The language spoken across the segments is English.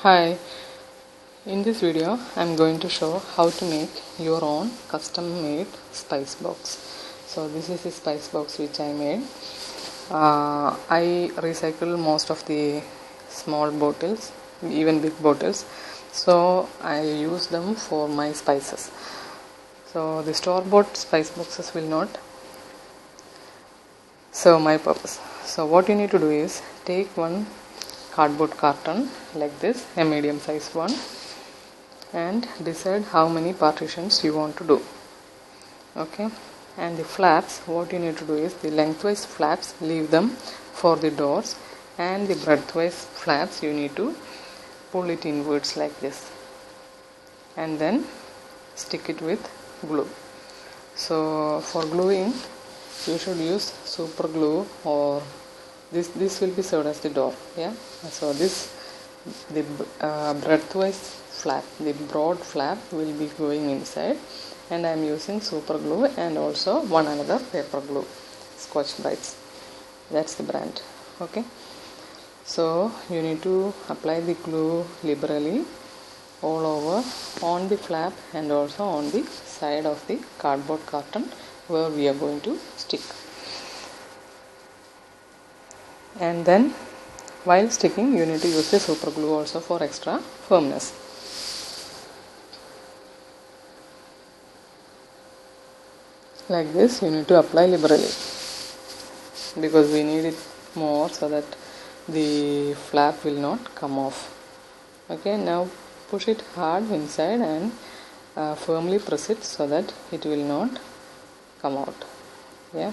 Hi, in this video I am going to show how to make your own custom made spice box. So this is the spice box which I made. I recycle most of the small bottles, even big bottles, so I use them for my spices. So the store-bought spice boxes will not serve my purpose. So what you need to do is take one cardboard carton like this, a medium sized one, and decide how many partitions you want to do. Okay, and the flaps, what you need to do is the lengthwise flaps leave them for the doors, and the breadthwise flaps you need to pull it inwards like this, and then stick it with glue. So for gluing you should use super glue, or this will be served as the door. Yeah, so this the breadthwise flap, the broad flap will be going inside, and I am using super glue and also one another paper glue, Scotch Brites, that's the brand. Okay, so you need to apply the glue liberally all over on the flap and also on the side of the cardboard carton where we are going to stick. And then while sticking you need to use the super glue also for extra firmness. Like this you need to apply liberally because we need it more so that the flap will not come off. Okay, now push it hard inside and firmly press it so that it will not come out. Yeah.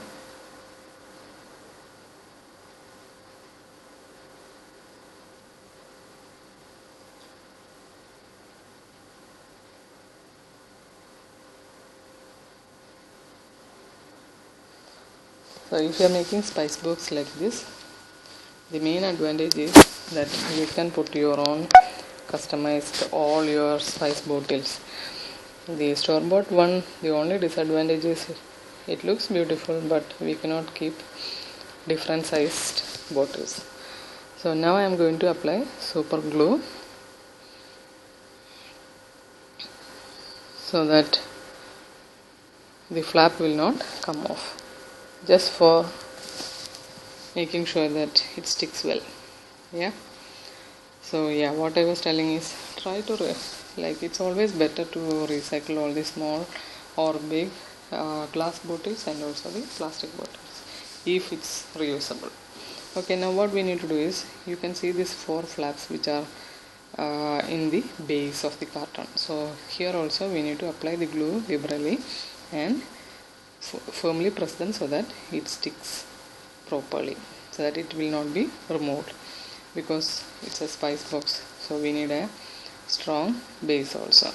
So if you are making spice box like this, the main advantage is that you can put your own customized all your spice bottles. The store-bought one, the only disadvantage is it looks beautiful, but we cannot keep different sized bottles. So now I am going to apply super glue so that the flap will not come off, just for making sure that it sticks well. Yeah, so yeah, what I was telling is try to like it's always better to recycle all the small or big glass bottles and also the plastic bottles if it's reusable. Okay, now what we need to do is, you can see these 4 flaps which are in the base of the carton. So here also we need to apply the glue liberally and firmly press them so that it sticks properly, so that it will not be removed, because it's a spice box, so we need a strong base also.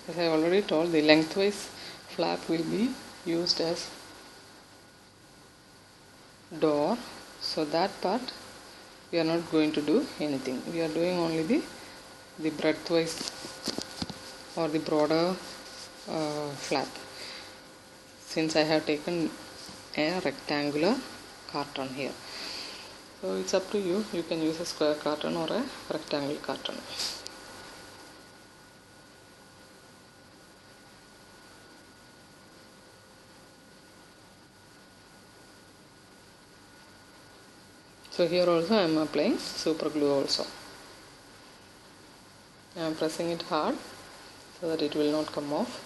As I already told, the lengthwise flap will be used as door, so that part we are not going to do anything. We are doing only the breadthwise or the broader flap, since I have taken a rectangular carton here. So it's up to you, you can use a square carton or a rectangle carton. So here also I am applying super glue also. I am pressing it hard so that it will not come off.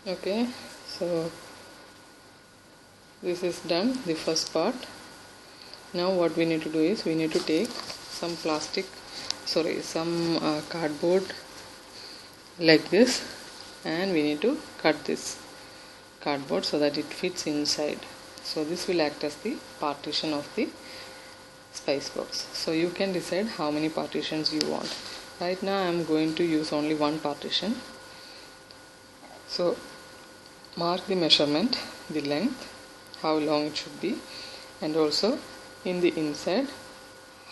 Okay, so this is done, the first part. Now what we need to do is, we need to take some cardboard like this, and we need to cut this cardboard so that it fits inside. So this will act as the partition of the spice box. So you can decide how many partitions you want. Right now I am going to use only one partition. So mark the measurement, the length, how long it should be, and also in the inside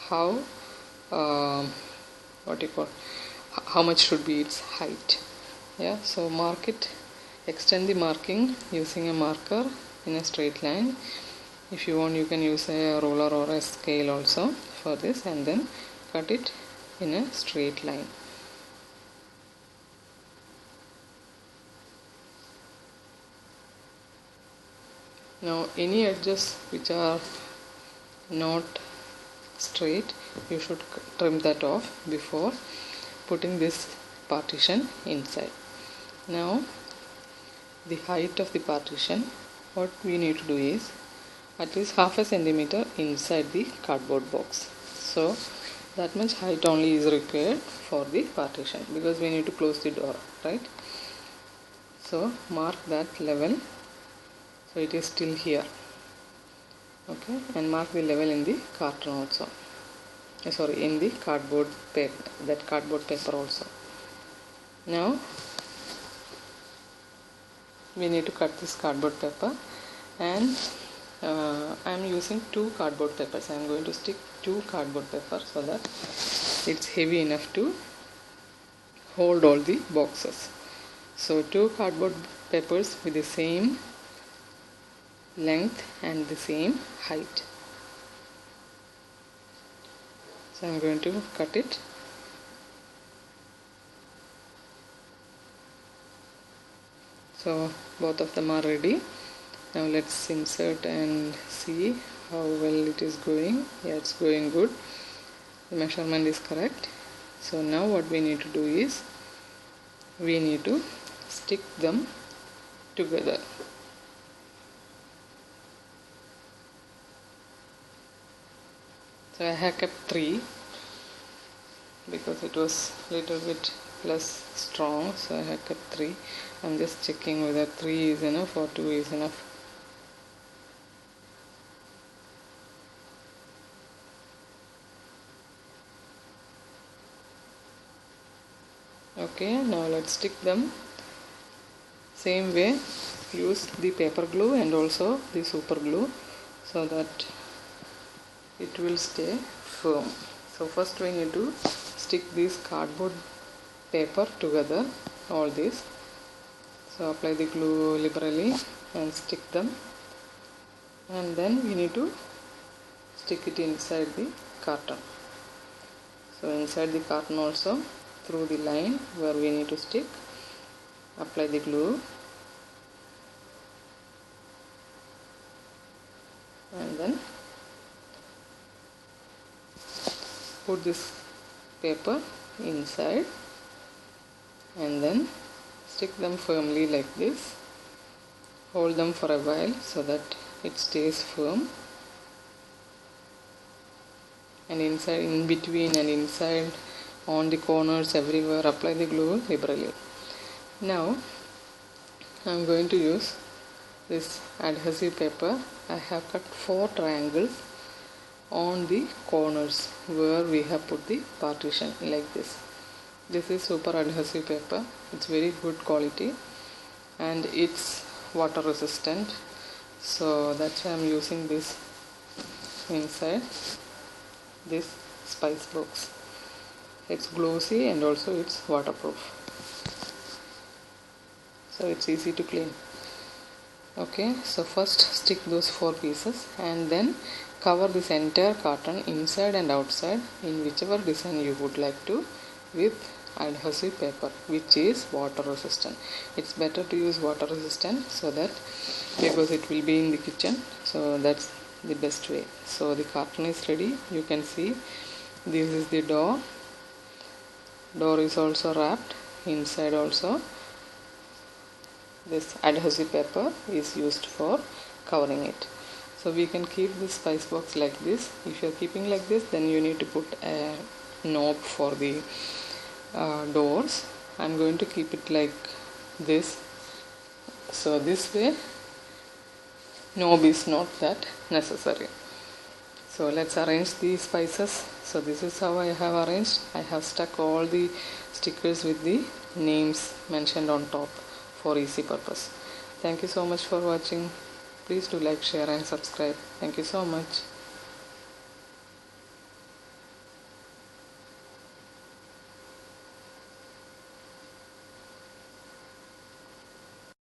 how how much should be its height. Yeah, so mark it, extend the marking using a marker in a straight line. If you want, you can use a ruler or a scale also for this, and then cut it in a straight line. Now any edges which are not straight, you should trim that off before putting this partition inside. Now the height of the partition, what we need to do is at least half a centimeter inside the cardboard box. So that much height only is required for the partition, because we need to close the door, right? So mark that level, so it is still here. Okay, and mark the level in the carton also, in the cardboard paper, that cardboard paper also. Now we need to cut this cardboard paper, and I am using 2 cardboard papers. I am going to stick 2 cardboard papers so that it's heavy enough to hold all the boxes. So 2 cardboard papers with the same length and the same height. So I am going to cut it. So both of them are ready. Now let's insert and see how well it is going. Yeah, it's going good. The measurement is correct. So now what we need to do is we need to stick them together. So I have kept 3 because it was little bit less strong, so I have kept 3. I'm just checking whether 3 is enough or 2 is enough. Okay, now let's stick them. Same way, use the paper glue and also the super glue so that it will stay firm. So first we need to stick this cardboard paper together, all this. So apply the glue liberally and stick them, and then we need to stick it inside the carton. So inside the carton also, through the line where we need to stick, apply the glue, and then put this paper inside, and then stick them firmly like this. Hold them for a while so that it stays firm, and inside, in between and inside, on the corners, everywhere apply the glue liberally. Now I am going to use this adhesive paper. I have cut 4 triangles on the corners where we have put the partition like this. This is super adhesive paper. It's very good quality and it's water resistant, so that's why I'm using this inside this spice box. It's glossy and also it's waterproof, so it's easy to clean. Okay, so first stick those 4 pieces and then cover this entire carton inside and outside in whichever design you would like to with adhesive paper which is water resistant. It's better to use water resistant so that, because it will be in the kitchen, so that's the best way. So the carton is ready. You can see this is the door. Door is also wrapped. Inside also this adhesive paper is used for covering it. So we can keep this spice box like this. If you are keeping like this, then you need to put a knob for the doors. I'm going to keep it like this, so this way knob is not that necessary. So let's arrange the spices. So this is how I have arranged. I have stuck all the stickers with the names mentioned on top for easy purpose. Thank you so much for watching. Please do like, share and subscribe. Thank you so much.